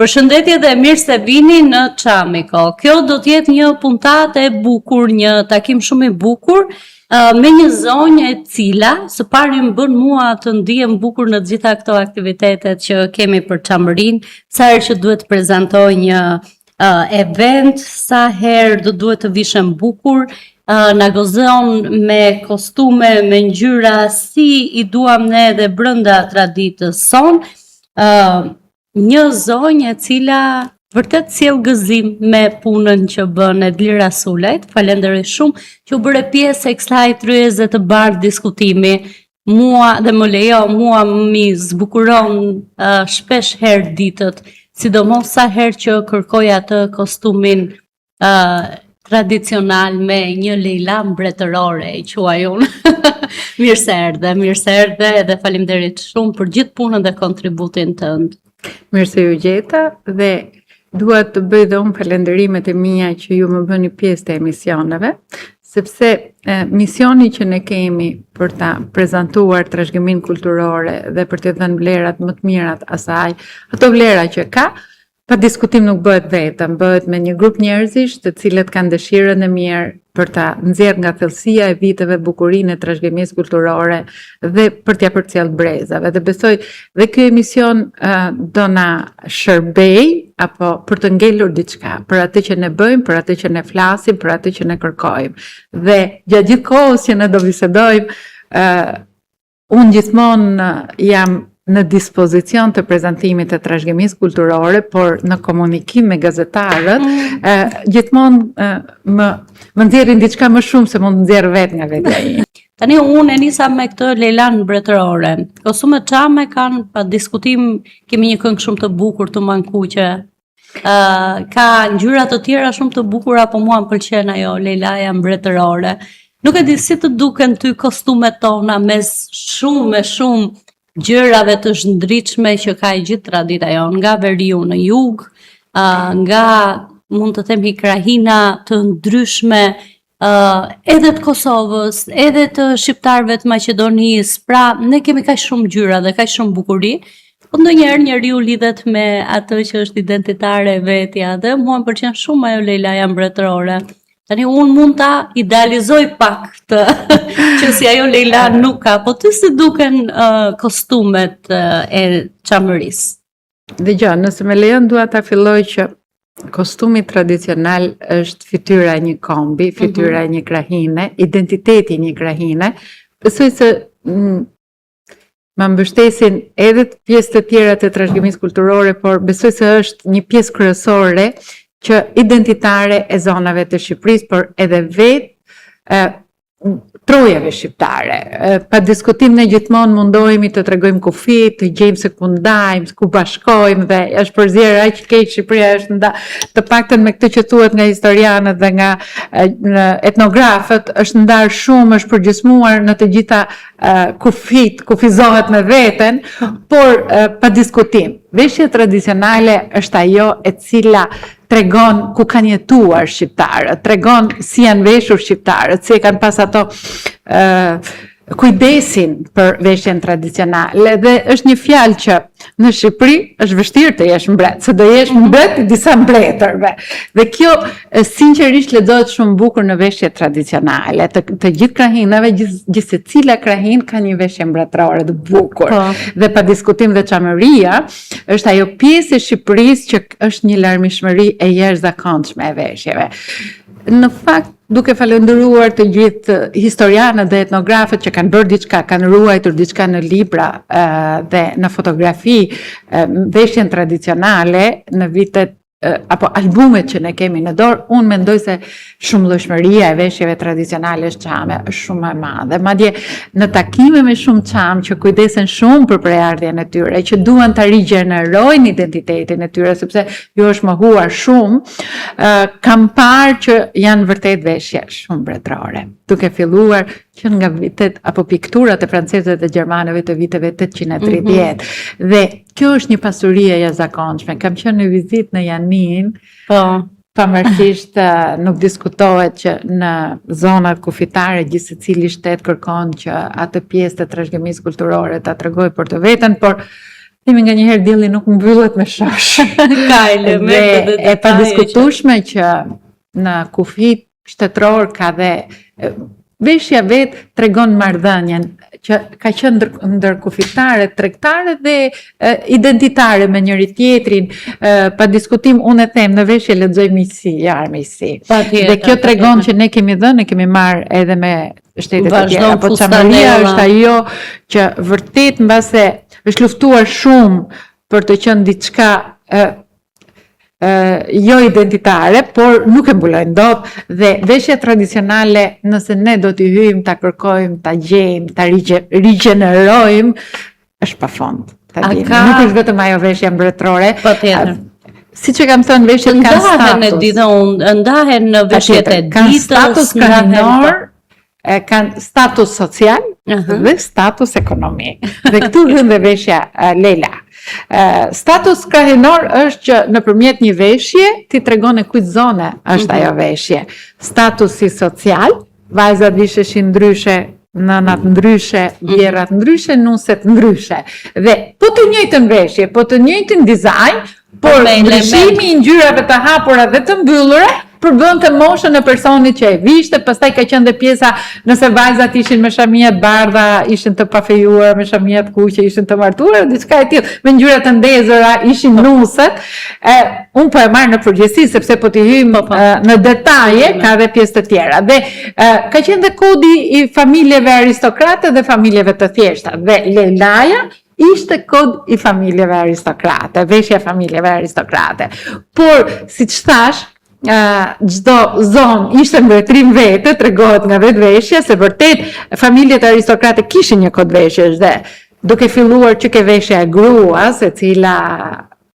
Përshëndetje dhe mirë se vini në Çamiko. Kjo do të jetë një puntate e bukur, një takim shumë i bukur me një zonjë e cila së pari më bën mua të ndihem bukur në të gjitha këto aktivitetet që kemi për Çamërinë, sa herë që duhet të prezantoj një event, sa herë do duhet të vishem bukur, na gozon me kostume, me ngjyra si i duam ne edhe brenda traditës sonë. Një zonjë e cila vërtet sjell gëzim me punën që bën Edlira Sulejt. Falenderoj shumë që u bëre pjesë e kësaj tryeze të bardhë diskutimi. Mua dhe më lejo, mua mi zbukuron shpesh herë ditët, sidomos sa herë që kërkoj atë kostumin tradicional me një Leila mbretërore, i quaj unë. Mirë se erdhe dhe faleminderit shumë për gjithë punën dhe kontributin tënd. Mirë se ju gjeta dhe dua të bëj dhe unë falenderimet e mia që ju më bëni pjesë të emisioneve, sepse misioni që ne kemi për ta prezantuar trashëgiminë kulturore dhe për të dhënë vlerat më të mirat asaj, ato vlera që ka, pa diskutim nuk bëhet vetëm, bëhet me një grup njerëzish të cilët kanë dëshirën e mirë për ta nxjerrë nga thellësia e viteve bukurinë e trashëgimisë kulturore dhe për t'ia përcjell brezave. Dhe besoj dhe ky emision do na shërbej apo për të ngelur diçka, për atë që ne bëjmë, për atë që ne flasim, për atë që ne kërkojmë. Dhe gjatë gjithë kohës që ne do bisedojmë, unë gjithmonë jam në dispozicion të prezantimit të trashëgimisë kulturore, por në komunikim me gazetarët, gjithmonë më nxjerrin diçka më shumë se mund të nxjerr vetë nga vetja ime. Tani unë e nisa me këtë Leilan mbretërore. Kostumet çame kanë pa diskutim, kemi një këngë shumë të bukur të mankuqe. Ka ngjyra të tjera shumë të bukura, po mua më pëlqen ajo Leilaja mbretërore. Nuk e di si të duken ty kostumet tona mes shumë gjërave të shndritshme që ka i gjithë tradita jonë, nga veriu në jug, nga mund të themi krahina të ndryshme, edhe të Kosovës, edhe të shqiptarëve të Maqedonisë. Pra, ne kemi kaq shumë gjëra dhe kaq shumë bukuri, po ndonjëherë njeriu lidhet me atë që është identitare e vetja dhe mua më pëlqen shumë ajo Leilaja mbretërore. Tani unë mund ta idealizoj pak këtë, që si ajo Leila nuk ka, po të si duken kostumet e Çamërisë? Dëgjoj, nëse më lejon dua ta filloj që kostumi tradicional është fytyra e një kombi, fytyra e një krahine, identiteti i një krahine. Besoj se më mbështesin edhe pjesë të tjera të trashëgimisë kulturore, por besoj se është një pjesë kryesore që identitare e zonave të Shqipërisë, por edhe vetë trojave shqiptare. Pa diskutim ne gjithmonë mundohemi të tregojmë kufi, të gjejmë se ku ndajmë, ku bashkojmë dhe është përzierë aq keq Shqipëria është të paktën me këtë që thuhet nga historianët dhe nga etnografët, është ndarë shumë, është përgjysmuar në të gjitha kufit, kufizohet me veten, por pa diskutim. Veshja tradicionale është ajo e cila tregon ku kanë jetuar shqiptarët, tregon si janë veshur shqiptarët, si e kanë pas ato kujdesin për veshjen tradicionale. Dhe është një fjalë që në Shqipëri është vështirë të jesh mbret, se do jesh mbret i disa mbretërve. Dhe kjo sinqerisht lexohet shumë bukur në veshje tradicionale. Të gjithë krahinave, gjithë secila krahin ka një veshje mbretërore të bukur. Dhe pa diskutim dhe Çamëria është ajo pjesë e Shqipërisë që është një larmishmëri e jashtëzakonshme e veshjeve. Në fakt, duke falendëruar të gjithë historianët dhe etnografët që kanë bërë diçka, kanë ruajtur diçka në libra dhe në fotografi, veshjen tradicionale në vitet apo albumet që ne kemi në dorë, unë mendoj se shumëllojshmëria e veshjeve tradicionale çame është shumë e madhe. Madje në takime me shumë çam që kujdesen shumë për prejardhjen e tyre, që duan ta rigjenerojnë identitetin e tyre sepse ju është mohuar shumë, kam parë që janë vërtet veshje shumë mbretërore. Duke filluar që nga vitet apo pikturat e francezëve dhe gjermanëve të viteve 830. Dhe kjo është një pasuri e jashtëzakonshme. Kam qenë në vizitë në Janin, pavarësisht nuk diskutohet që në zonat kufitare gjithë secili shtet kërkon që atë pjesë të trashëgimisë kulturore ta tregojë për të veten, por themi nganjëherë dielli nuk mbyllet me shosh. Ka elemente dhe e padiskutueshme që në kufit shtetëror ka dhe veshja vetë tregon marrëdhënien që ka qenë ndër kufitare, tregtare dhe identitare me njëri tjetrin, pa diskutim unë e them në veshje lexoj miqësi, armiqësi. Dhe kjo tregon që ne kemi dhënë, ne kemi marrë edhe me shtetet e tjera, po çamaria është ajo që vërtet mbase është luftuar shumë për të qenë diçka jo identitare, por nuk e mbulojnë dot dhe veshja tradicionale, nëse ne do t'i hyjmë, ta kërkojmë, ta gjejmë, ta rigjenerojmë, është pafund. Nuk është vetëm ajo veshja mbretërore. Patjetër. Siç e kam thënë, veshjet kanë status. Ndahen në veshjet e ditës, kanë status krahinor, kanë status social dhe status ekonomik. Dhe këtu hyn dhe veshja Lela. Status krahinor është që nëpërmjet një veshje ti tregon e kujt zone është ajo veshje. Statusi social, vajzat visheshin ndryshe, nënat ndryshe, vjerrat ndryshe, nuset ndryshe. Dhe po të njëjtën veshje, po të njëjtin dizajn, por ndryshimi i ngjyrave të hapura dhe të mbyllura përbënte moshën e personit që e vishte, pastaj ka qenë dhe pjesa, nëse vajzat ishin me shamia të bardha, ishin të pafejuara, me shamia të kuqe, ishin të martuara, diçka e tillë, me ngjyra të ndezura, ishin nuset. Unë po e marr në përgjithësi sepse po t'i hyjmë në detaje, ka dhe pjesë të tjera. Dhe ka qenë dhe kodi i familjeve aristokrate dhe familjeve të thjeshta. Dhe Lelaja ishte kod i familjeve aristokrate, veshja familjeve aristokrate. Por, siç thash, çdo zonë ishte mbretërim vete, tregohet nga vetë veshja, se vërtet familjet aristokrate kishin një kod veshjesh dhe duke filluar që ke veshja e gruas, e cila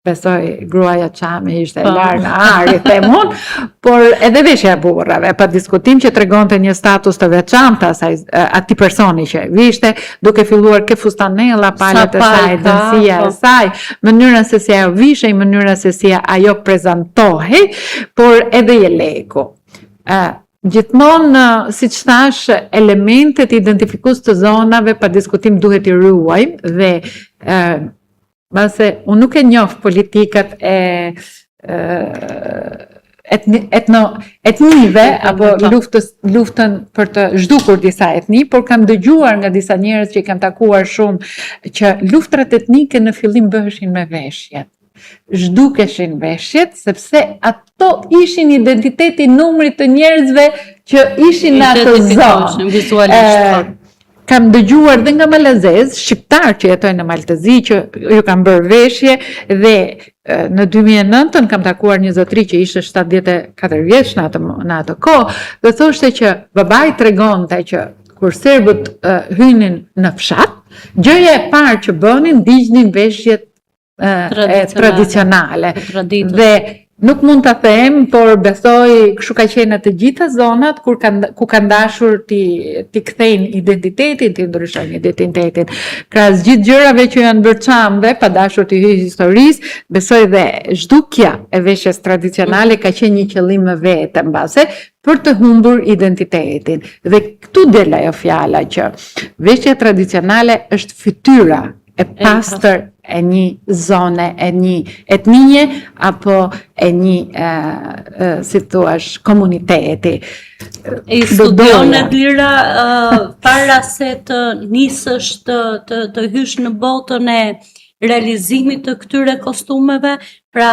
besoj gruaja Çami ishte larg në ari, them unë, por edhe veshja e burrave, pa diskutim që tregonte një status të veçantë atij personi që vishte, duke filluar ke fustanella, palët e saj, dënësia e saj, mënyra se si ajo vishej, mënyra se si ajo prezantohej, por edhe jeleku. Gjithmonë, siç thash, elementet identifikues të zonave pa diskutim duhet i ruajmë dhe Mase unë nuk e njoh politikat e etnive apo luftën për të zhdukur disa etni, por kam dëgjuar nga disa njerëz që i kam takuar shumë që luftrat etnike në fillim bëheshin me veshjet. Zhdukeshin veshjet sepse ato ishin identiteti numrit të njerëzve që ishin në atë zonë. Vizualisht. Kam dëgjuar dhe nga malazez, shqiptar që jetojnë në Maltëzi, që ju kam bërë veshje dhe në 2009 kam takuar një zotëri që ishte 74 vjeç në atë kohë dhe thoshte që babai tregonte që kur serbët hynin në fshat, gjëja e parë që bënin ndiqnin veshjet tradicionale. Dhe nuk mund ta them, por besoj kështu ka qenë në të gjitha zonat ku kanë dashur ti kthejnë identitetin, ti ndryshojnë identitetin. Krahas gjithë gjërave që janë bërë çamve, pa dashur të hyj historisë, besoj dhe zhdukja e veshjes tradicionale ka qenë një qëllim më vetë mbase për të humbur identitetin. Dhe këtu del ajo fjala që veshja tradicionale është fytyra e pastër e një zone, e një etnie, apo e një, si thuash, komuniteti. I studionet Lira, para se të nisësh të hysh në botën e realizimit të këtyre kostumeve, pra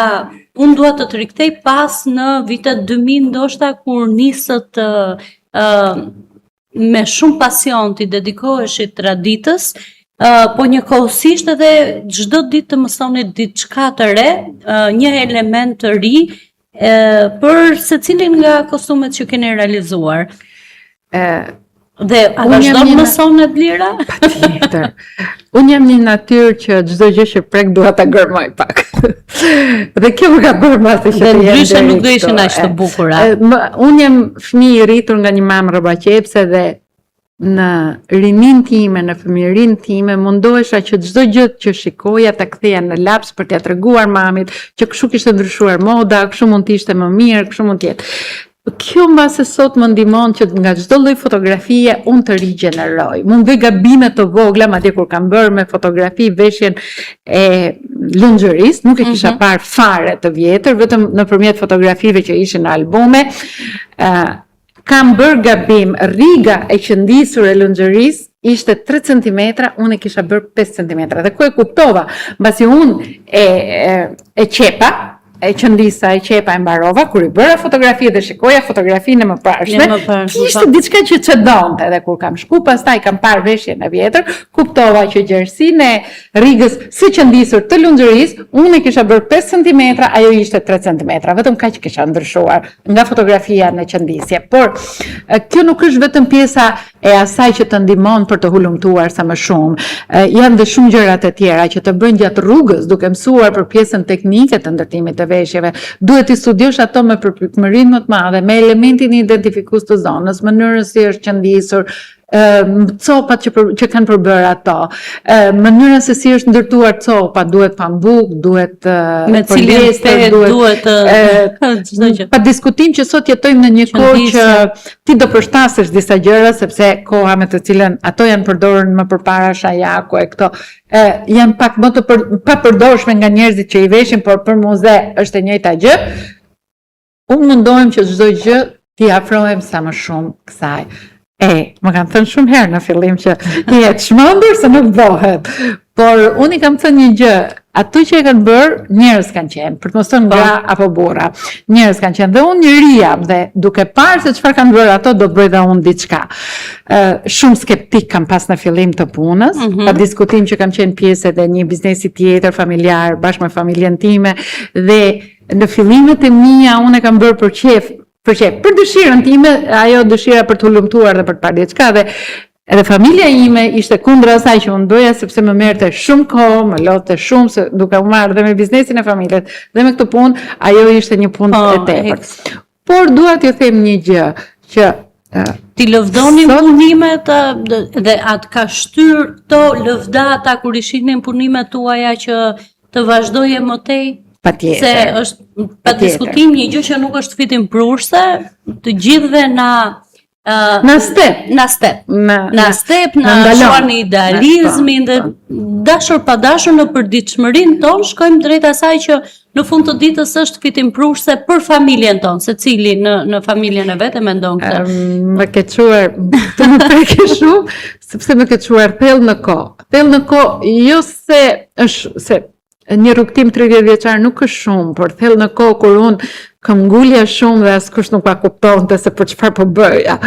unë dua të rikthej pas në vitet 2000 ndoshta kur nisët me shumë pasion të dedikoheshit traditës, po njëkohësisht edhe çdo ditë të mësonit diçka të re, një element të ri për secilin nga kostumet që keni realizuar. Dhe a vazhdon mësonet Lira? Patjetër. Unë jam një natyrë që çdo gjë që prek dua ta gërmoj pak. Dhe kjo më ka bërë mbase që të ndryshe nuk do ishin aq të bukura. Unë jam fëmijë i rritur nga një mamë rrobaqepse dhe në rinin time, në fëmijërinë time, mundohesha që çdo gjë që shikoja ta ktheja në laps për t'ia treguar mamit që kështu kishte ndryshuar moda, kështu mund të ishte më mirë, kështu mund të jetë. Kjo mbase sot më ndihmon që nga çdo lloj fotografie unë të rigjeneroj. Mund bëj gabime të vogla, madje kur kam bërë me fotografi veshjen e lingerie, nuk e kisha parë fare të vjetër, vetëm nëpërmjet fotografive që ishin në albume. Kam bërë gabim, riga e qëndisur e lingerie ishte 3 cm, unë e kisha bërë 5 cm. Dhe ku e kuptova, mbasi unë e qepa, e qëndisa, e qepa, e mbarova, kur i bëra fotografi dhe shikoja fotografinë e më parshme, kishte diçka që çdonte, dhe kur kam shku pastaj kam parë veshjen e vjetër, kuptova që gjerësinë e rigës së qëndisur të lunxheris, unë e kisha bërë 5 cm, ajo ishte 3 cm, vetëm kaq kisha ndryshuar nga fotografia në qëndisje. Por kjo nuk është vetëm pjesa e asaj që të ndihmon për të hulumtuar sa më shumë. Janë dhe shumë gjërat e tjera që të bëjnë gjatë rrugës, duke mësuar për pjesën teknike të ndërtimit të veshjeve. Duhet të studiosh ato me përpikëmërinë më të madhe, me elementin identifikues të zonës, mënyrën si është qëndisur, copat që kanë përbërë ato, mënyra se si është ndërtuar copa, duhet pambuk, duhet polyester, duhet pa diskutim që sot jetojmë në një kohë që ti do përshtasesh disa gjëra, sepse koha me të cilën ato janë përdorur më përpara shajaku e këto janë pak më të papërdorshme nga njerëzit që i veshin, por për muze është e njëjta gjë. Unë mundohem që çdo gjë t'i afrohem sa më shumë kësaj. Më kanë thënë shumë herë në fillim që jetë shmëndur se nuk bëhet, por unë i kam thënë një gjë, ato që e kanë bërë, njerëz kanë qenë, për të mos thënë gra apo burra, njerëz kanë qenë, dhe unë një ria, dhe duke parë se çfarë kanë bërë ato, do të bëj dhe unë diçka. Shumë skeptik kam pas në fillim të punës, pa diskutim që kam qenë pjesë edhe një biznesi tjetër, familjar, bashkë me familjen time, dhe në fillimet e mia unë e kam bërë për qef, për dëshirën time, ajo dëshira për të hulumtuar dhe për të parë diçka, dhe edhe familja ime ishte kundër asaj që unë doja, sepse më merrte shumë kohë, më lodhte shumë, se duke u marrë dhe me biznesin e familjes dhe me këtë punë, ajo ishte një punë e tepërt. Por dua t'ju them një gjë, që ti lëvdonin punimet dhe atë ka shtyr këto lëvdata kur ishinin punimet tuaja që të vazhdoje më tej? Patjetër. Se është pa diskutim një gjë që nuk është fitim prurse, të gjithëve na step, na shuan idealizmin dhe dashur pa dashur në përditshmërinë tonë shkojmë drejt asaj që në fund të ditës është fitim prurse për familjen tonë, secili në familjen e vet e mendon këtë. Më ke çuar, të më preke shumë, sepse më ke çuar thellë në kohë. Thellë në kohë, jo se është se një rrugtim 30 vjeçar nuk është shumë, por thellë në kohë kur unë kam ngulja shumë dhe askush nuk pa kuptonte se për çfarë po bëja.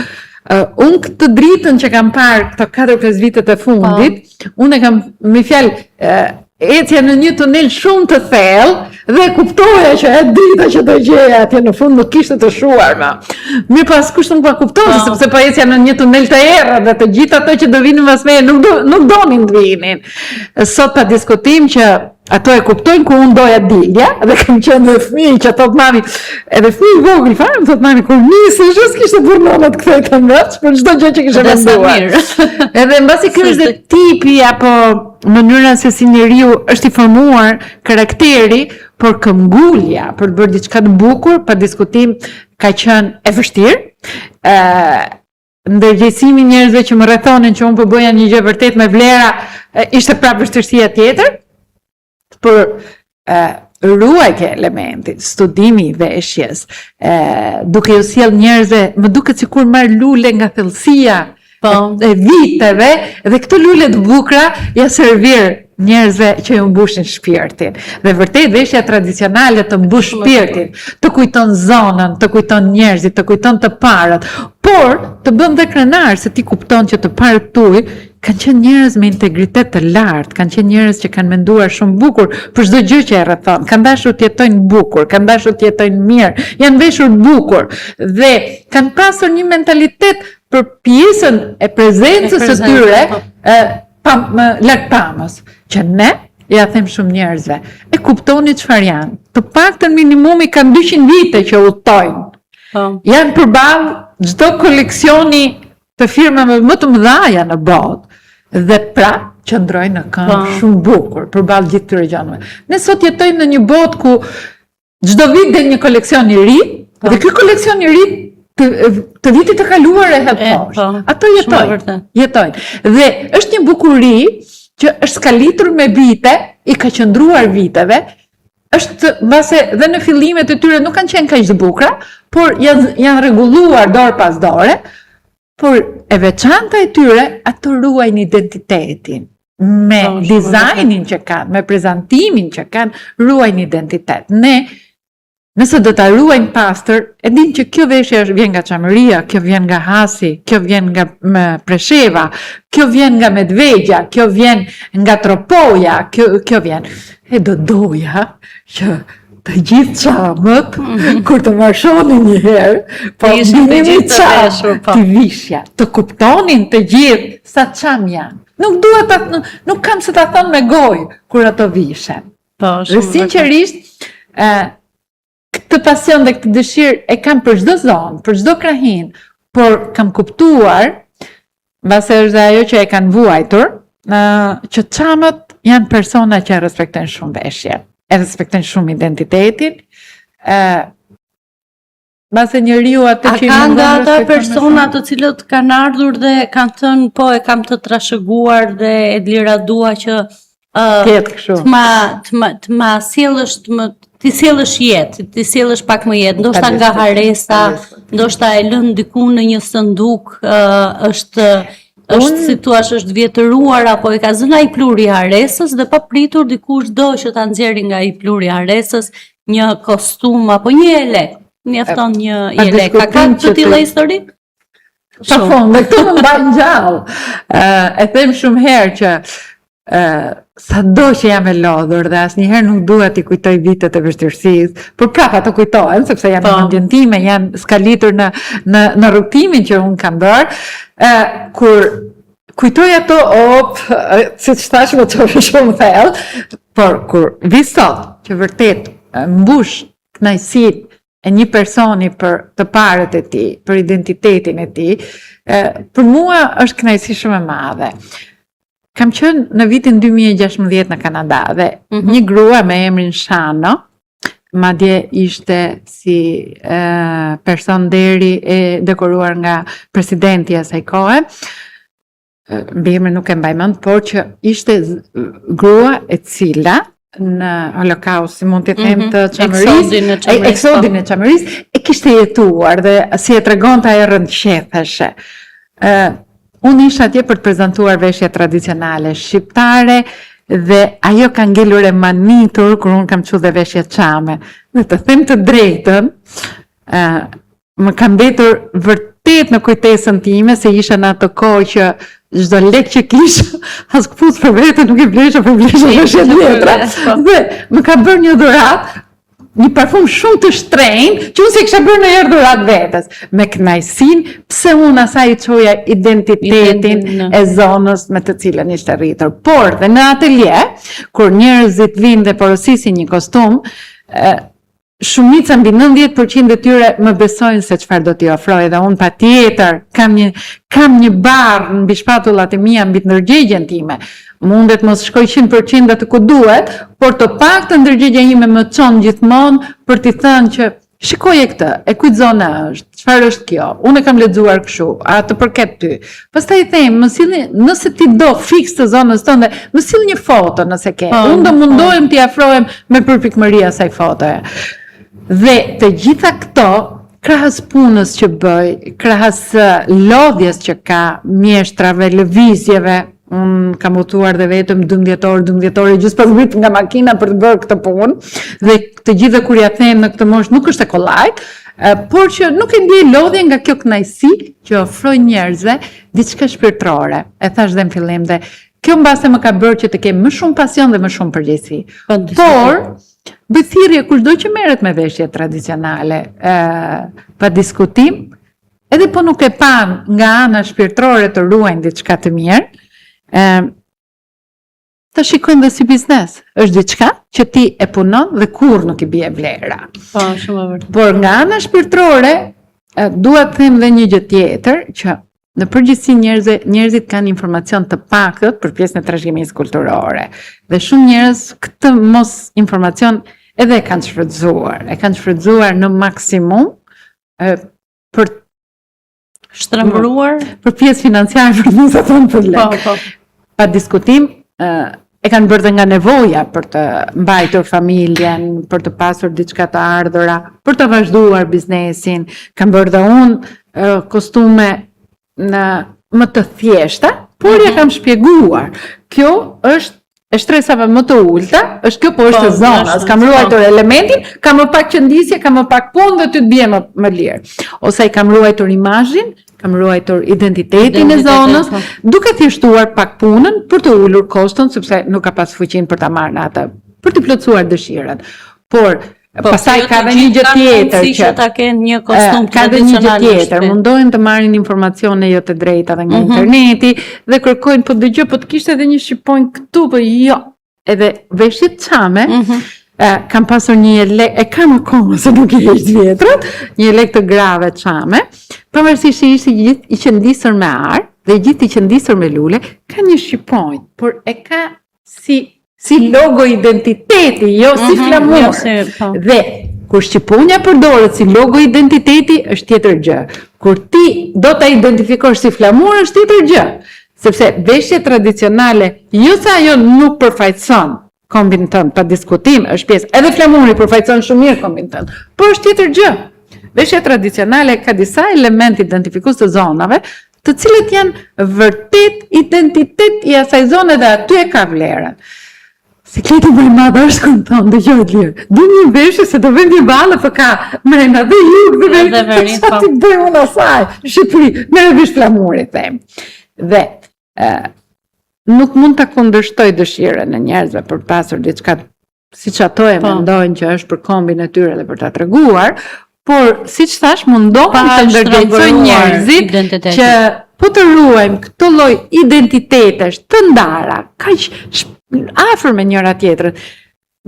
Unë këtë dritën që kam parë këto 4-5 vitet e fundit, unë e kam, me fjalë, ecja në një tunel shumë të thellë dhe kuptoja që e drita që do gjeja atje në fund nuk kishte të shuar më. Mirë pas kush nuk pa kuptonte, sepse po ecja në një tunel të errët dhe të gjithë ato që do vinin pas meje nuk donin të vinin. Sot pa diskutim që ato e kuptojnë ku unë doja dilja, dhe kam qenë dhe fëmijë që thot mami, edhe fëmijë vogël fare, më thot mami, kur nisesh as kishte burnonat kthej të mbrapsht për çdo gjë që kishe menduar. Edhe mbasi ky është dhe tipi apo mënyra se si njeriu është i formuar, karakteri, por këmbgulja për të bërë diçka të bukur, pa diskutim ka qenë e vështirë. Ndërgjegjësimi njerëzve që më rrethonin që unë po bëja një gjë vërtet me vlera, ishte prapë vështirësia tjetër. Për ruajtje elementit, studimi i veshjes, duke ju sjell njerëzve, më duket sikur marr lule nga thellësia e viteve, dhe këto lule të bukura ja servir njerëzve që ju mbushin shpirtin. Dhe vërtet veshja tradicionale të mbush shpirtin, të kujton zonën, të kujton njerëzit, të kujton të parët, por të bën dhe krenar se ti kupton që të parët tuaj kanë qenë njerëz me integritet të lartë, kanë qenë njerëz që kanë menduar shumë bukur për çdo gjë që e rrethon, kanë dashur të jetojnë bukur, kanë dashur të jetojnë mirë, janë veshur bukur dhe kanë pasur një mentalitet për pjesën e prezencës së tyre larg pamës, që ne ja them shumë njerëzve, e kuptoni çfarë janë. Të paktën minimumi kanë 200 vite që udhtojnë. Janë përballë çdo koleksioni të firmave më të mëdha në botë. Dhe pra qëndrojnë në këmbë shumë bukur përballë gjithë këtyre gjërave. Ne sot jetojmë në një botë ku çdo vit del një koleksion i ri Dhe ky koleksion i ri të vitit të kaluar e hedh poshtë. Ato jetojnë. Dhe është një bukuri që është skalitur me vite, i ka qëndruar viteve, është mbase dhe në fillimet e tyre nuk kanë qenë kaq të bukura, por janë rregulluar dorë pas dore, por e veçanta e tyre ato ruajnë identitetin. Me dizajnin që kanë, me prezantimin që kanë, ruajnë identitet. Ne nëse do ta ruajnë pastër, e dim që kjo veshje vjen nga Çamëria, kjo vjen nga Hasi, kjo vjen nga Presheva, kjo vjen nga Medvegja, kjo vjen nga Tropoja, kjo vjen. E doja që të gjithë çamët, kur të marshonin një herë, po një çamë të vishja, të kuptonin të gjithë sa çam janë. Nuk kam se ta thënë me gojë kur ato vishen. Dhe sinqerisht, këtë pasion dhe këtë dëshirë e kam për çdo zonë, për çdo krahin, por kam kuptuar, mbase është ajo që e kanë vuajtur, që çamët janë persona që respektojnë shumë veshjen, e respektojnë shumë identitetin, mbase njeriu atë që ka nga ata persona të cilët kanë ardhur dhe kanë thënë po e kam të trashëguar dhe e lira dua që të ma sjellësh ti sjellësh jetë, ti sjellësh pak më jetë, ndoshta nga haresa, ndoshta e lën diku në një sënduk, është si thua është vjetëruar apo e ka zënë ai pluri i haresës dhe pa pritur dikush do që ta nxjerrë nga ai pluri i haresës një kostum apo një elek. Mjafton një elek. Ka të tilla histori? Pafund, dhe këto më mbajnë gjallë. E them shumë herë që sado që jam e lodhur dhe asnjëherë nuk dua t'i kujtoj vitet e vështirësisë, por prapë ato kujtohen sepse janë në mendjen time, janë skalitur në rrugtimin që unë kam bërë, kur kujtoj ato, siç thash më çfarë shumë thellë, por kur vi sot që vërtet mbush kënaqësinë e një personi për të parët e tij, për identitetin e tij, për mua është kënaqësi shumë e madhe. Kam qenë në vitin 2016 në Kanada dhe një grua me emrin Shano, madje ishte si person deri e dekoruar nga presidenti asaj kohe, mbi emrin nuk e mbaj mend, por që ishte grua e cila në Holokaust, si mund të them të Çamërisë, eksodin e Çamërisë, e kishte jetuar dhe si e tregonte ai rrëndqetheshe. Unë isha atje për të prezantuar veshje tradicionale shqiptare dhe ajo ka ngelur e manitur kur unë kam qenë dhe veshje çame. Dhe të them të drejtën, më ka mbetur vërtet në kujtesën time se isha në ato kohë që çdo lek që kisha, as këpucë për vete nuk i blesha për blesha veshje tjetra. Dhe më ka bërë një dhuratë, një parfum shumë të shtrenjtë, që unë se kisha bërë në herë dhuratë vetes, me kënaqësinë, pse unë asaj i çoja identitetin e zonës me të cilën ishte rritur. Por dhe në atelje, kur njerëzit vinë dhe porosisin një kostum, shumica mbi 90% e tyre më besojnë se çfarë do t'i ofroj dhe unë patjetër kam një barr mbi shpatullat e mia mbi ndërgjegjen time. Mundet mos shkoj 100% atë ku duhet, por të paktën ndërgjegja ime më çon gjithmonë për t'i thënë që shikoje këtë, e kujt zona është, çfarë është kjo? Unë e kam lexuar kështu, a të përket ty. Pastaj i them, më sillni, nëse ti do fiks të zonës tënde, më sill një foto nëse ke. Unë do mundohem t'i afrohem me përpikmëri asaj fotoje. Dhe të gjitha këto, krahas punës që bëj, krahas lodhjes që ka, mjeshtrave, lëvizjeve, unë kam votuar dhe vetëm 12 orë gjysmë pas vit nga makina për të bërë këtë punë, dhe të gjithë kur ja them në këtë moshë nuk është e kollajt, por që nuk e ndjej lodhje nga kjo kënaqësi që ofroj njerëzve diçka shpirtërore. E thash dhe në fillim dhe kjo mbase më ka bërë që të kem më shumë pasion dhe më shumë përgjegjësi. Por bëj thirrje kushdo që merret me veshje tradicionale, pa diskutim, edhe po nuk e pan nga ana shpirtërore të ruajnë diçka të mirë, të shikojnë dhe si biznes. Është diçka që ti e punon dhe kur nuk i bie vlera. Shumë e vërtetë. Por nga ana shpirtërore, dua të them dhe një gjë tjetër, që në përgjithësi njerëzit kanë informacion të pakët për pjesën e trashëgimisë kulturore. Dhe shumë njerëz këtë mos informacion edhe e kanë shfrytzuar. E kanë shfrytzuar në maksimum për Shtrembruar? për pjesë financiare për mos e thonë për lek. Po. Pa diskutim, e kanë bërë dhe nga nevoja për të mbajtur familjen, për të pasur diçka të ardhura, për të vazhduar biznesin, kanë bërë dhe unë kostume më të thjeshta, por ja kam shpjeguar. Kjo është e shtresave më të ulta, është kjo po është zonës, kam ruajtur elementin, kam më pak qëndisje, kam më pak punë dhe ty të bje më lirë. Ose kam ruajtur imazhin, kam ruajtur identitetin e zonës, duke thjeshtuar pak punën për të ulur koston, sepse nuk ka pas fuqinë për ta marrë në atë, për të plotësuar dëshirat. Por pastaj ka dhe një gjë tjetër që ta kenë një kostum ka dhe një gjë tjetër, mundohen të marrin informacione jo të drejta dhe nga interneti dhe kërkojnë po dëgjoj po të kishte edhe një shqiponjë këtu, po jo. Edhe veshjet çame kam pasur një elek, e kam akoma se nuk i është vjetrat, një elek të grave çame, pavarësisht se ishte gjithë i qëndisur me ar dhe gjithë i qëndisur me lule, ka një shqiponjë, por e ka si logo identiteti, jo si flamur. Dhe kur shqiponja përdoret si logo identiteti, është tjetër gjë. Kur ti do ta identifikosh si flamur, është tjetër gjë. Sepse veshje tradicionale, jo se ajo nuk përfaqëson kombin tënd, pa diskutim, është pjesë. Edhe flamuri përfaqëson shumë mirë kombin tënd, por është tjetër gjë. Veshja tradicionale ka disa elementë identifikues të zonave, të cilët janë vërtet identitet i asaj zone dhe aty e ka vlerën. Sikleti më i madh është kur thonë dëgjoj të lirë. Du një veshje se do vend një ballë për ka mrena dhe jug dhe verin. Sa ti bëj unë asaj? Shqipëri, merr vesh flamuri them. Dhe nuk mund ta kundërshtoj dëshirën e njerëzve për pasur diçka siç ato e mendojnë që është për kombin e tyre dhe për ta treguar, por siç thash mundohen të ndërgjegjsojnë njerëzit që po të ruajmë këtë lloj identitetesh të ndara, kaq afër me njëra tjetrën.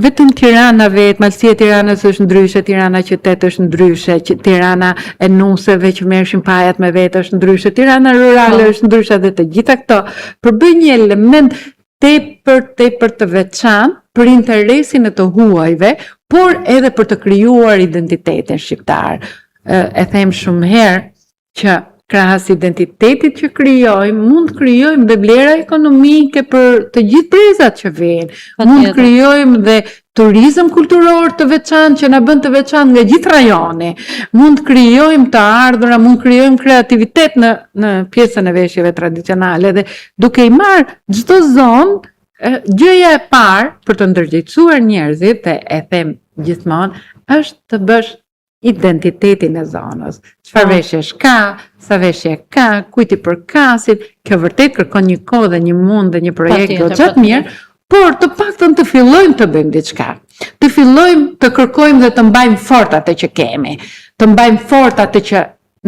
Vetëm Tirana vetë, malësia e Tiranës është ndryshe, Tirana qytet është ndryshe, Tirana e nuseve që merrshin pajat me vetë është ndryshe, Tirana rurale është ndryshe dhe të gjitha këto përbëjnë një element tepër të veçantë për interesin e të huajve, por edhe për të krijuar identitetin shqiptar. E them shumë herë që krahas identitetit që krijojmë, mund të krijojmë dhe vlera ekonomike për të gjithë brezat që vijnë. Mund të krijojmë dhe turizëm kulturor të veçantë që na bën të veçantë nga gjithë rajoni. Mund të krijojmë të ardhura, mund të krijojmë kreativitet në pjesën e veshjeve tradicionale dhe duke i marrë çdo zonë, gjëja e parë për të ndërgjegjësuar njerëzit, dhe e them gjithmonë, është të bësh identitetin e zonës. Çfarë veshjesh ka, sa veshje ka, kujt i përkasin, kjo vërtet kërkon një kohë dhe një mund dhe një projekt goxhat mirë, por të paktën të fillojmë të bëjmë diçka. Të fillojmë të kërkojmë dhe të mbajmë fort atë që kemi, të mbajmë fort atë që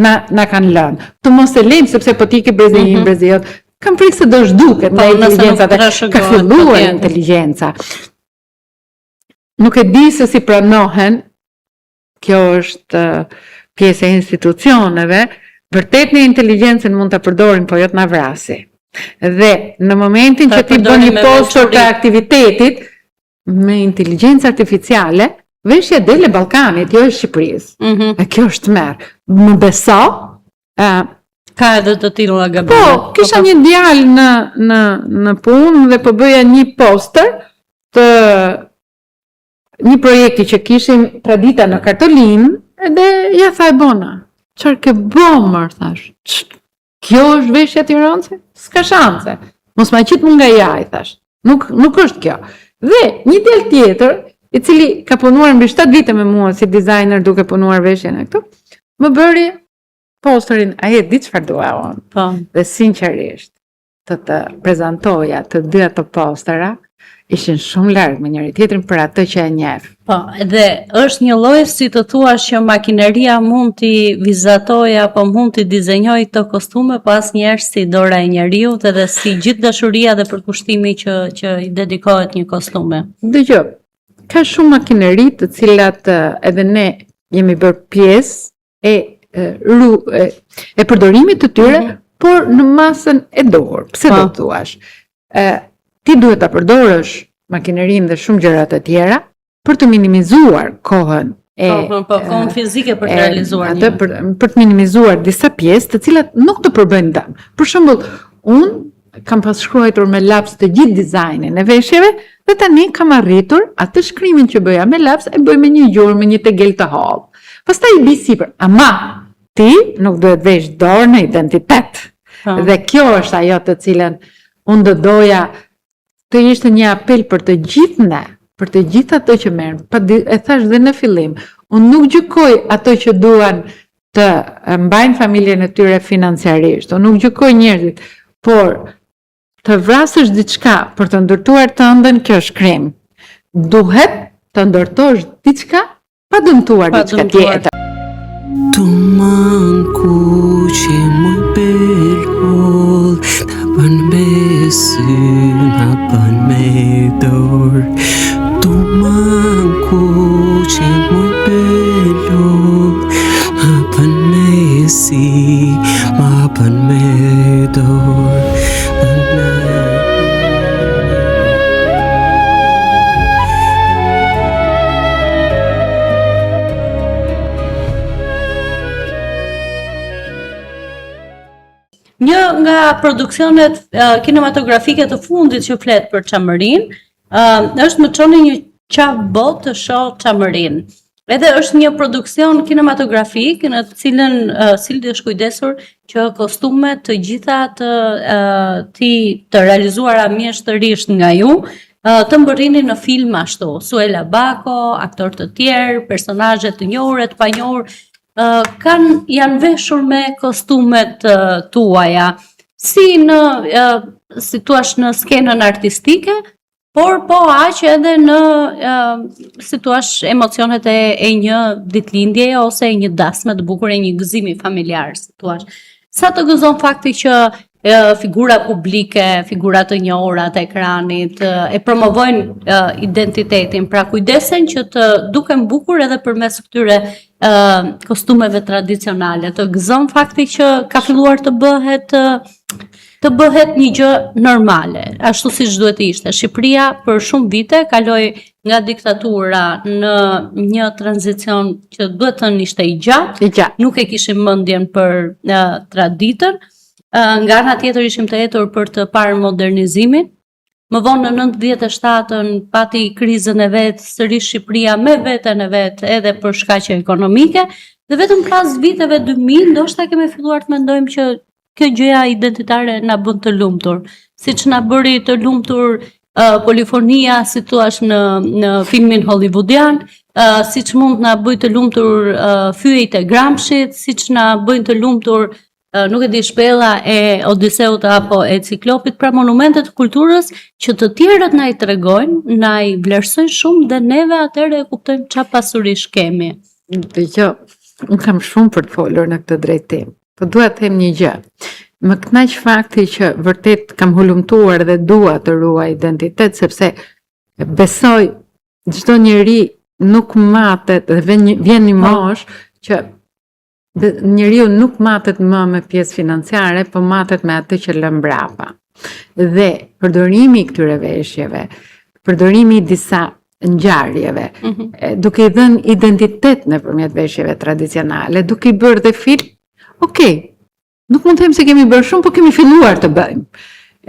na kanë lënë. Të mos e lejmë sepse po ti ke brezin, brezijot, kam frikë se do zhduket nga inteligjenca dhe ka filluar inteligjenca. Nuk e di se si pranohen. Kjo është pjesë e institucioneve, vërtet në inteligjencën mund të përdorim, po jo të na vrasi. Dhe në momentin që ti bën një postur të aktivitetit, me inteligjencë artificiale, veshja del e Ballkanit, jo e Shqipërisë. E kjo është merë. Më beso, ka edhe të tilla gabime. Po, kisha një djalë në punë dhe po bëja një poster të një projekti që kishim tradita në Kartolin, dhe ja tha e bona, çfarë ke bomër, thash, kjo është veshja tiranëse? S'ka shanse, mos ma qitë më nga jaj, thash, nuk është kjo. Dhe një djalë tjetër, i cili ka punuar mbi 7 vite me mua si designer duke punuar veshjen e këtu, më bëri posterin, a e di çfarë dua unë, dhe sinqerisht, të prezantoja të dy ato postera, ishin shumë larg me njëri tjetrin për atë që e njeh. Po, dhe është një lloj si të thuash që makineria mund t'i vizatojë apo mund t'i dizenjojë këto kostume, po asnjëherë si dora e njeriu dhe si gjithë dashuria dhe përkushtimi që i dedikohet një kostume. Dëgjoj, ka shumë makineri të cilat edhe ne jemi bërë pjesë e përdorimit të tyre, por në masën e dorë. Pse do të thuash? Ti duhet ta përdorësh makinerinë dhe shumë gjëra të tjera për të minimizuar kohën kohën fizike për të realizuar atë për të minimizuar disa pjesë të cilat nuk të përbëjnë dëm. Për shembull, unë kam pas shkruar me laps të gjithë dizajnin e veshjeve dhe tani kam arritur atë shkrimin që bëja me laps e bëj me një gjurmë, me një tegel të hollë. Pastaj i bi sipër, ama ti nuk duhet vesh dorë në identitet. Dhe kjo është ajo të cilën unë do doja të ishte një apel për të gjithë ne, për të gjithë ato që merren. E thash dhe në fillim, unë nuk gjykoj ato që duan të mbajnë familjen e tyre financiarisht, unë nuk gjykoj njerëzit, por të vrasësh diçka për të ndërtuar të ëndën, kjo është krim. Duhet të ndërtosh diçka pa dëmtuar diçka tjetër. Tu manku që më belhol, ta bën me sy, ta bën me dorë. Tu manku që më belhol, ta bën me sy, ta bën me dorë. Një nga produksionet kinematografike të fundit që flet për Çamërinë, është Më çoni një qaf botë të shoh Çamërinë. Edhe është një produksion kinematografik në të cilën Sildi është kujdesur që kostumet të gjitha të realizuara mjeshtërisht nga ju, të mbërrini në film ashtu. Suela Bako, aktor të tjerë, personazhe të njohur e të panjohur, janë veshur me kostumet tuaja, si në skenën artistike, por po aq edhe në emocionet e një ditëlindjeje ose e një dasme të bukur, e një gëzimi familjar, Sa të gëzon fakti që figura publike, figura të njohura të ekranit, e promovojnë identitetin, pra kujdesen që të duken bukur edhe përmes këtyre kostumeve tradicionale. Të gëzon fakti që ka filluar të bëhet një gjë normale, ashtu siç duhet të ishte. Shqipëria për shumë vite kaloi nga diktatura në një tranzicion që duhet të ishte i gjatë, nuk e kishim mendjen për traditën. Nga ana tjetër ishim të hetur për të parë modernizimin. Më vonë në 97-ën pati krizën e vet, sërish Shqipëria me veten e vet edhe për shkaqe ekonomike, dhe vetëm pas viteve 2000 ndoshta kemi filluar të mendojmë që kjo gjëja identitare na bën të lumtur, siç na bëri të lumtur polifonia, si thua në filmin hollywoodian, siç mund na bëj të lumtur fyejt e Gramshit, siç na bëjnë të lumtur nuk e di shpella e Odiseut apo e Ciklopit, pra monumentet të kulturës që të tjerët na i tregojnë, na i vlerësojnë shumë dhe neve atëherë e kuptojmë çfarë pasurish kemi. Dgjoj, unë kam shumë për të folur në këtë drejtim, po dua të them një gjë. Më kënaq fakti që vërtet kam hulumtuar dhe dua të ruaj identitet, sepse besoj çdo njeri nuk matet dhe vjen një moshë që njeriu nuk matet më me pjesë financiare, po matet me atë që lë mbrapa. Dhe përdorimi i këtyre veshjeve, përdorimi i disa ngjarjeve, duke i dhënë identitet nëpërmjet veshjeve tradicionale, duke i bërë dhe film, nuk mund të them se kemi bërë shumë, po kemi filluar të bëjmë.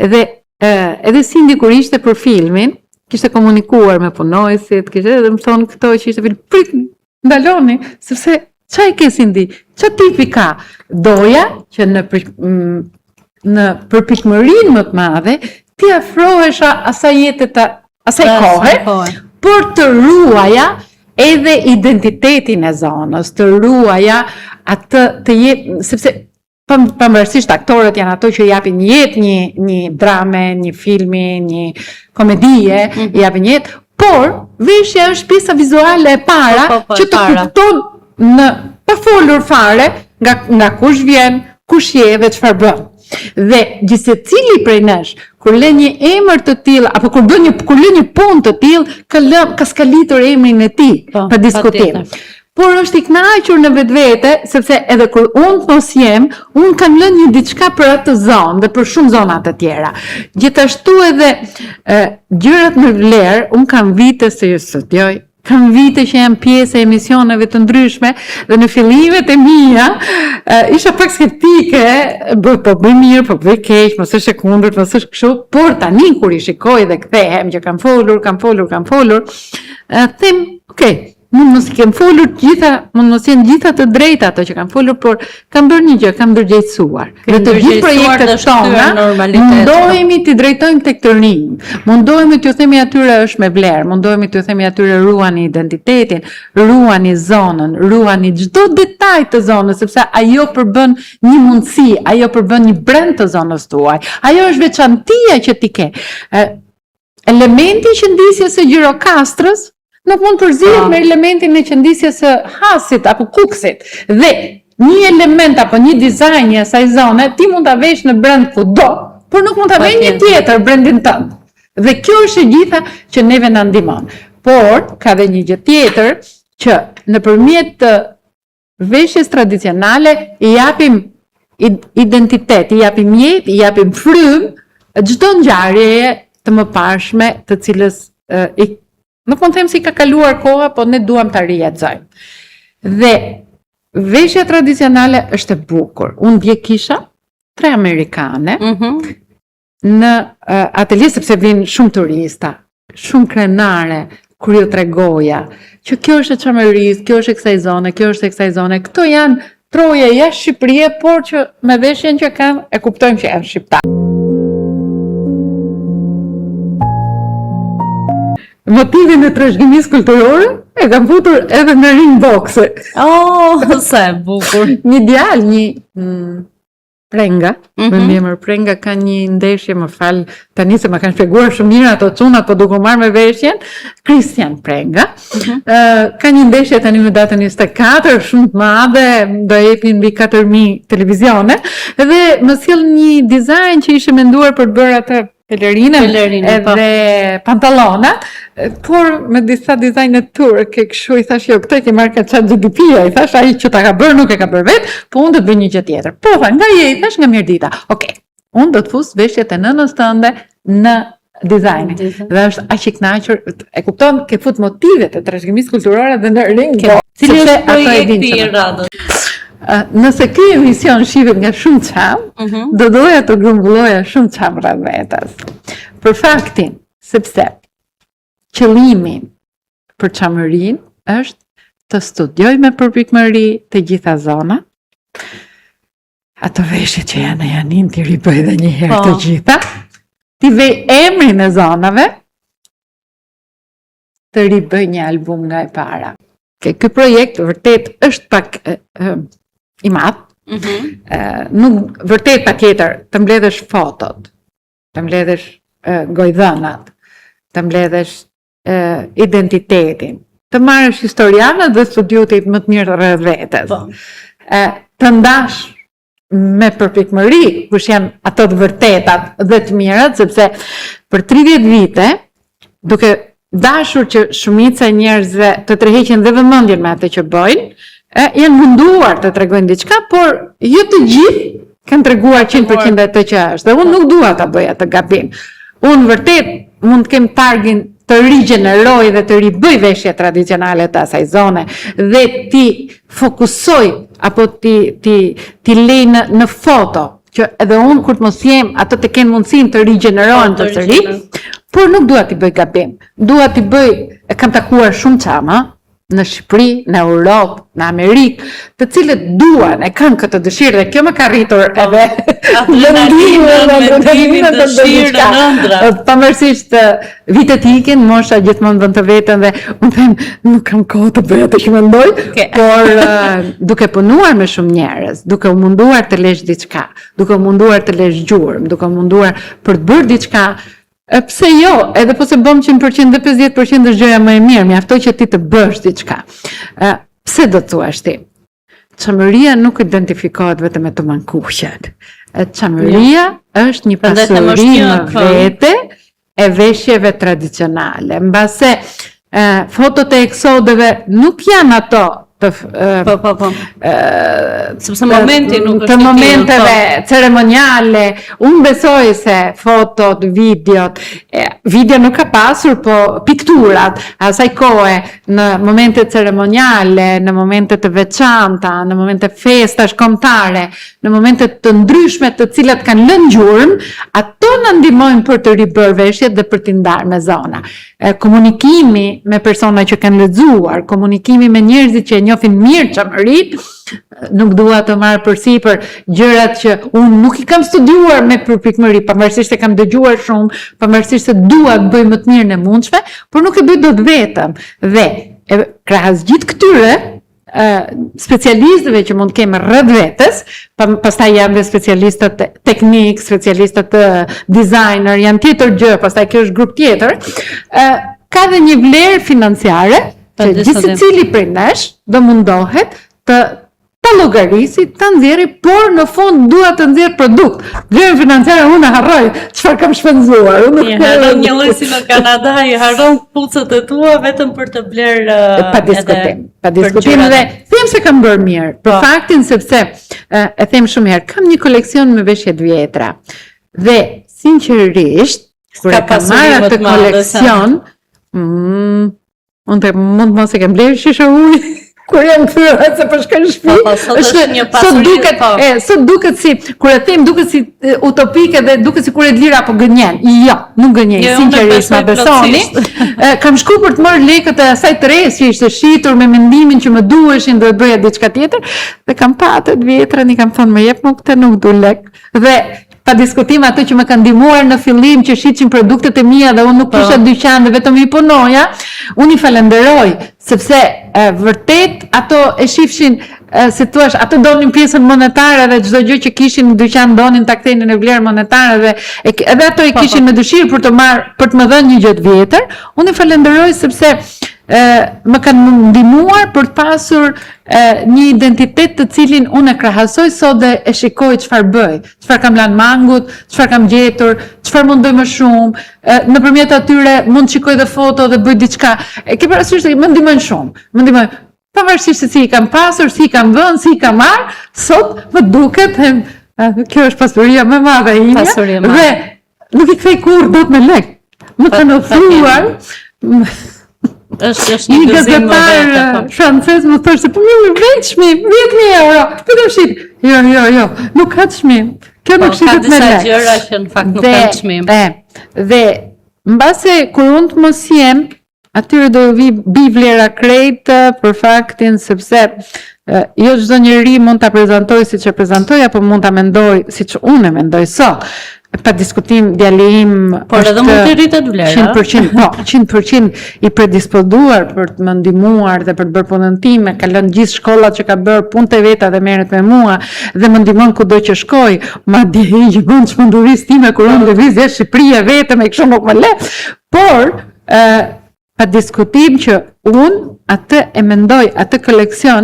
Edhe Sindi kur ishte për filmin, kishte komunikuar me punojësit, kishte edhe më thonë këto që ishte film, prit, ndaloni, sepse qa i ke Sindi? Qa tipi ka? Doja që në përpikmërinë më të madhe ti afrohesha asaj kohe, por të ruaja edhe identitetin e zonës, të ruaja atë të jetë, sepse pavarësisht aktorët janë ato që japin jetë një drame, një filmi, një komedie, japin jetë, por veshja është pjesa vizuale e para që të kupton pa folur fare nga kush vjen, kush je dhe çfarë bën. Dhe gjithsecili prej nesh, kur lë një emër të tillë apo kur lë një punë të tillë, ka skalitur emrin e tij pa diskutim. Por është i kënaqur në vetvete, sepse edhe kur unë mos jem, unë kam lënë një diçka për atë zonë dhe për shumë zona të tjera. Gjithashtu edhe gjërat me vlerë, unë kam vite se ju studioj kam vite që jam pjesë e emisioneve të ndryshme dhe në fillimet e mia isha pak skeptike, po bëj mirë, po bëj keq, mos është e kundërt, mos është kështu, por tani kur i shikoj dhe kthehem që kam folur, them, okay, mund mos i kem folur gjitha, mund mos jenë gjitha të drejta ato që kam folur, por kam bërë një gjë, kam ndërgjegjësuar. Dhe të gjithë projektet tona mundohemi t'i drejtojmë tek të rinj. Mundohemi t'ju themi atyre është me vlerë, mundohemi t'ju themi atyre ruani identitetin, ruani zonën, ruani çdo detaj të zonës, sepse ajo përbën një mundësi, ajo përbën një brand të zonës tuaj. Ajo është veçantia që ti ke. Elementi i qëndisjes së Gjirokastrës nuk mund përzihet me elementin e qëndisjes së Hasit apo Kuksit. Dhe një element apo një dizajn i asaj zone ti mund ta vesh në brand kudo, por nuk mund ta vesh një tjetër brandin tënd. Dhe kjo është e gjitha që neve na ndihmon. Por ka dhe një gjë tjetër që nëpërmjet veshjes tradicionale i japim identitet, i japim jetë, i japim frymë çdo ngjarjeje të mëparshme të cilës nuk mund të them si ka kaluar koha, po ne duam ta rihetzojmë. Dhe veshja tradicionale është e bukur. Unë dje kisha 3 amerikane në atelje, sepse vinë shumë turista, shumë krenare, kur ju tregoja që kjo është e Çamerisë, kjo është e kësaj zone, kjo është e kësaj zone. Këto janë troje jashtë Shqipërisë, por që me veshjen që kanë e kuptojmë që janë shqiptarë. Motivin e trashëgimisë kulturore e kam futur edhe në ring boxe. Sa e bukur. Një djalë, një Prenga, me emër Prenga, ka një ndeshje, më fal, tani se më kanë shpjeguar shumë mirë ato çuna, po duke u marrë me veshjen, Christian Prenga. Ka një ndeshje tani me datën 24, shumë të madhe, do jepin mbi 4000 televizione, dhe më sjell një dizajn që ishte menduar për të bërë atë pelerine edhe pantallona, por me disa dizajne turke, kështu i thash jo, këtë e ke marrë ka ChatGPT-ja, i thash ai që ta ka bërë nuk e ka bërë vetë, po unë do të bëj një gjë tjetër. Po tha, nga je, i thash nga Mirdita. Okej. Unë do të fus veshjet e nënës tënde në dizajn. Dhe është aq i kënaqur, e kupton, ke fut motivet e trashëgimisë kulturore dhe në ring. Cili është projekti i radhës? Nëse ky emision shihet nga shumë çam, do doja të grumbulloja shumë çam rreth vetes. Për faktin, sepse qëllimi për Çamërinë është të studioj me përpikmëri të gjitha zonat, ato veshje që janë në Janin t'i ribëj dhe një herë të gjitha, t'i vej emrin e zonave, të ribëj një album nga e para. Ky projekt vërtet është pak i madh. Nuk vërtet patjetër të mbledhësh fotot, të mbledhësh gojdhënat, të mbledhësh identitetin, të marrësh historianët dhe studiutit më të mirë rreth vetes. Të ndash me përpikmëri kush janë ato të vërtetat dhe të mirat, sepse për 30 vite, duke dashur që shumica e njerëzve të tërheqin dhe vëmendjen me atë që bëjnë, janë munduar të tregojnë diçka, por jo të gjithë kanë treguar 100% atë që është. Dhe unë nuk dua ta bëj atë gabim. Unë vërtet mund të kem targin të rigjeneroj dhe të ribëj veshje tradicionale të asaj zone dhe ti fokusoj apo ti lej në foto që edhe unë kur të mos jem ato të kenë mundësinë të rigjenerohen të sëri, por nuk dua t'i bëj gabim. Dua t'i bëj, kam takuar shumë çama në Shqipëri, në Europë, në Amerikë, të cilët duan, e kanë këtë dëshirë dhe kjo më ka rritur edhe lëndimin të dëshirë në ëndra. Pavarësisht vitet ikin, mosha gjithmonë vën të veten dhe unë them nuk kam kohë të bëj atë që mendoj, por duke punuar me shumë njerëz, duke u munduar të lesh diçka, duke u munduar të lesh gjurmë, duke u munduar për të bërë diçka. Pse jo, edhe po se bëm 100% dhe 50% është gjëja më e mirë, mjaftoj që ti të bësh diçka. Pse do të thuash ti? Çamëria nuk identifikohet vetëm me të mankuqen. Çamëria është një pasuri në vete e veshjeve tradicionale. Mbase fotot e eksodeve nuk janë ato Po. Sepse momenti nuk është të i tillë, momenteve ceremoniale. Unë besoj se fotot, video nuk ka pasur, po pikturat, asaj kohe, në momente ceremoniale, në momente të veçanta, në momente festash kombëtare, në momente të ndryshme të cilat kanë lënë gjurmë, ato na ndihmojnë për të ribërë veshjet dhe për t'i ndarë me zona. Komunikimi me persona që kanë lexuar, komunikimi me njerëzit që e njohin mirë çamërinë, nuk dua të marr përsipër gjërat që unë nuk i kam studiuar me përpikmëri, pavarësisht se kam dëgjuar shumë, pavarësisht se dua të bëj më të mirën e mundshme, por nuk e bëj dot vetëm. Dhe krahas gjithë këtyre specialistëve që mund të kemi rreth vetes, pastaj janë dhe specialistët teknik, specialistët designer, janë tjetër gjë, pastaj kjo është grup tjetër, ka dhe një vlerë financiare që gjithë secili prej nesh do mundohet të llogarisi, të nxjerrë, por në fund dua të nxjerr produkt. Vlerën financiare unë e harroj çfarë kam shpenzuar. Unë nuk harron një lloj si në Kanada, i harron pucët e tua vetëm për të blerë pa diskutim dhe them se kam bërë mirë. Për faktin sepse e them shumë herë, kam një koleksion me veshje të vjetra. Dhe sinqerisht, kur e kam marrë atë koleksion, unë mund mos e kem blerë shishe ujë. Kur jam kthyer se po shkoj në shtëpi, sot duket si, kur e them duket si utopike dhe duket si kur e lira apo gënjen. Jo, nuk gënjen, sinqerisht ma besoni. Kam shku për të marrë lekët e asaj të resë që ishte shitur me mendimin që më duheshin, do të bëja diçka tjetër, dhe kam patë të vjetra, i kam thonë më jep më këtë, nuk du lek. Dhe pa diskutim ato që më kanë ndihmuar në fillim që shitsin produktet e mia dhe unë nuk kisha dyqan dhe vetëm i punoja, unë i falenderoj sepse vërtet ato e shifshin si thua, ato donin pjesën monetare dhe çdo gjë që kishin në dyqan donin ta kthenin në vlerë monetare dhe edhe ato i kishin me dëshirë për të më dhënë një gjë të vjetër. Unë i falenderoj sepse më kanë ndihmuar për të pasur një identitet të cilin unë e krahasoj sot dhe e shikoj çfarë bëj, çfarë kam lanë mangut, çfarë kam gjetur, çfarë mund bëj më shumë, nëpërmjet atyre mund të shikoj dhe foto dhe bëj diçka. Ke parasysh se më ndihmojnë shumë, më ndihmojnë pavarësisht se si i kam pasur, si i kam vënë, si i kam marrë, sot më duket kjo është pasuria më e madhe e ime dhe nuk i kthej kurrë dot me lek. Më kanë ofruar është një gazetar francez më thoshte se po mirë veç çmim 10.000 euro. Vetëm shit. Jo, nuk ka çmim. Kjo nuk shitet me lek. Ka disa gjëra që në fakt nuk kanë çmim. Dhe mbase kur unë të mos jem, atyre do bi vlera krejt për faktin sepse jo çdo njeri mund ta prezantoj siç e prezantoj apo mund ta mendoj siç unë e mendoj sot. Pa diskutim djali im por edhe mund të rritet vlera 100% i predispozuar për të më ndihmuar dhe për të bërë punën time, ka lënë gjithë shkollat që ka bërë punët e veta dhe merret me mua dhe më ndihmon kudo që shkoj, madje i gjithmonë çmendurisë time kur unë lëviz jashtë Shqipëria vetëm e kështu nuk më le. Por pa diskutim që unë atë e mendoj, atë koleksion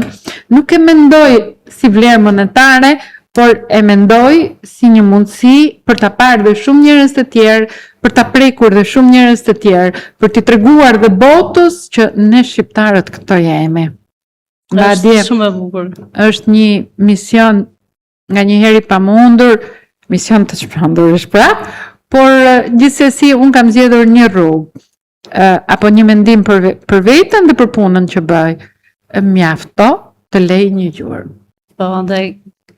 nuk e mendoj si vlerë monetare, por e mendoj si një mundësi për ta parë dhe shumë njerëz të tjerë, për ta prekur dhe shumë njerëz të tjerë, për t'i treguar dhe botës që ne shqiptarët këto jemi. Është shumë e bukur. Është një mision nganjëherë i pamundur, mision të çmendur prap, por gjithsesi un kam zgjedhur një rrugë apo një mendim për veten dhe për punën që bëj. Mjafto të lej një gjurmë. Po, ndaj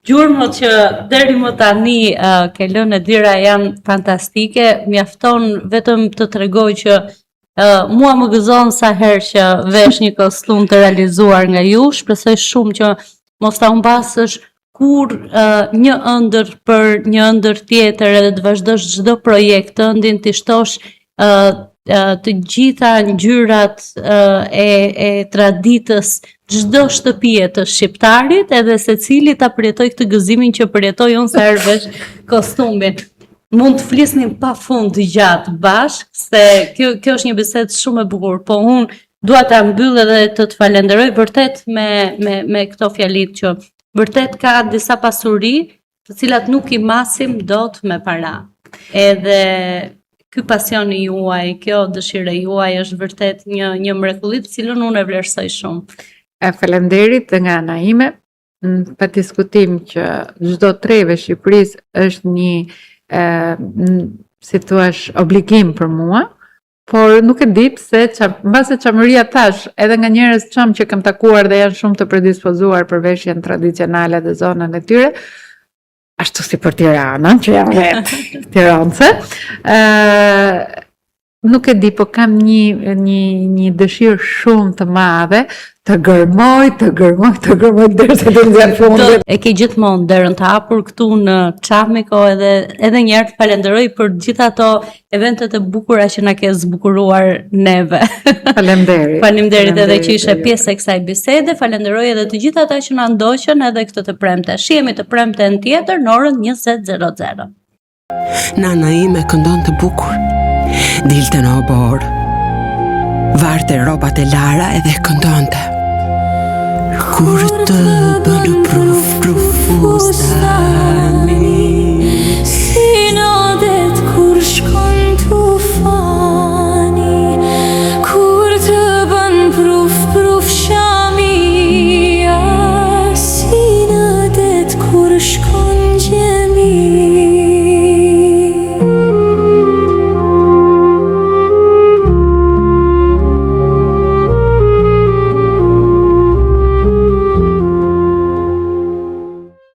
gjurmët që deri më tani ke lënë e dira janë fantastike, mjafton vetëm të tregoj që mua më gëzon sa herë që vesh një kostum të realizuar nga ju, shpresoj shumë që mos ta humbasësh kur një ëndër për një ëndër tjetër edhe të vazhdosh çdo projekt të ëndin të shtosh të gjitha ngjyrat e traditës çdo shtëpie të shqiptarit edhe secili ta përjetoj këtë gëzimin që përjetoj unë sa herë vesh kostumin. Mund të flisnim pafund gjatë bashkë, se kjo është një bisedë shumë e bukur, po unë dua ta mbyll edhe të falenderoj vërtet me këto fjalit që vërtet ka disa pasuri të cilat nuk i masim dot me para. Edhe ky pasioni juaj, kjo dëshira juaj është vërtet një mrekulli të cilën unë e vlerësoj shumë. Faleminderit dhe nga ana ime. Pa diskutim që çdo treve e Shqipërisë është një si thua obligim për mua, por nuk e di pse mbase çamëria tash, edhe nga njerëz që kam takuar dhe janë shumë të predispozuar për veshjen tradicionale dhe zonën e tyre, ashtu si për Tiranën, që jam vetë tiranëse. Nuk e di, po kam një dëshirë shumë të madhe të gërmoj derisa të nxjerr fundin. E ke gjithmonë derën të hapur këtu në Çamiko edhe një herë të falenderoj për gjithë ato eventet e bukura që na ke zbukuruar neve. Faleminderit. Faleminderit edhe që ishe pjesë e kësaj bisede. Falenderoj edhe të gjithë ata që na ndoqën edhe këtë të premte. Shihemi të premten tjetër në orën 20:00. Nana ime këndon të bukur, dilte në obor, varte robat e lara edhe këndonte. Kur të bënë pruf fustani, si në det kur shkon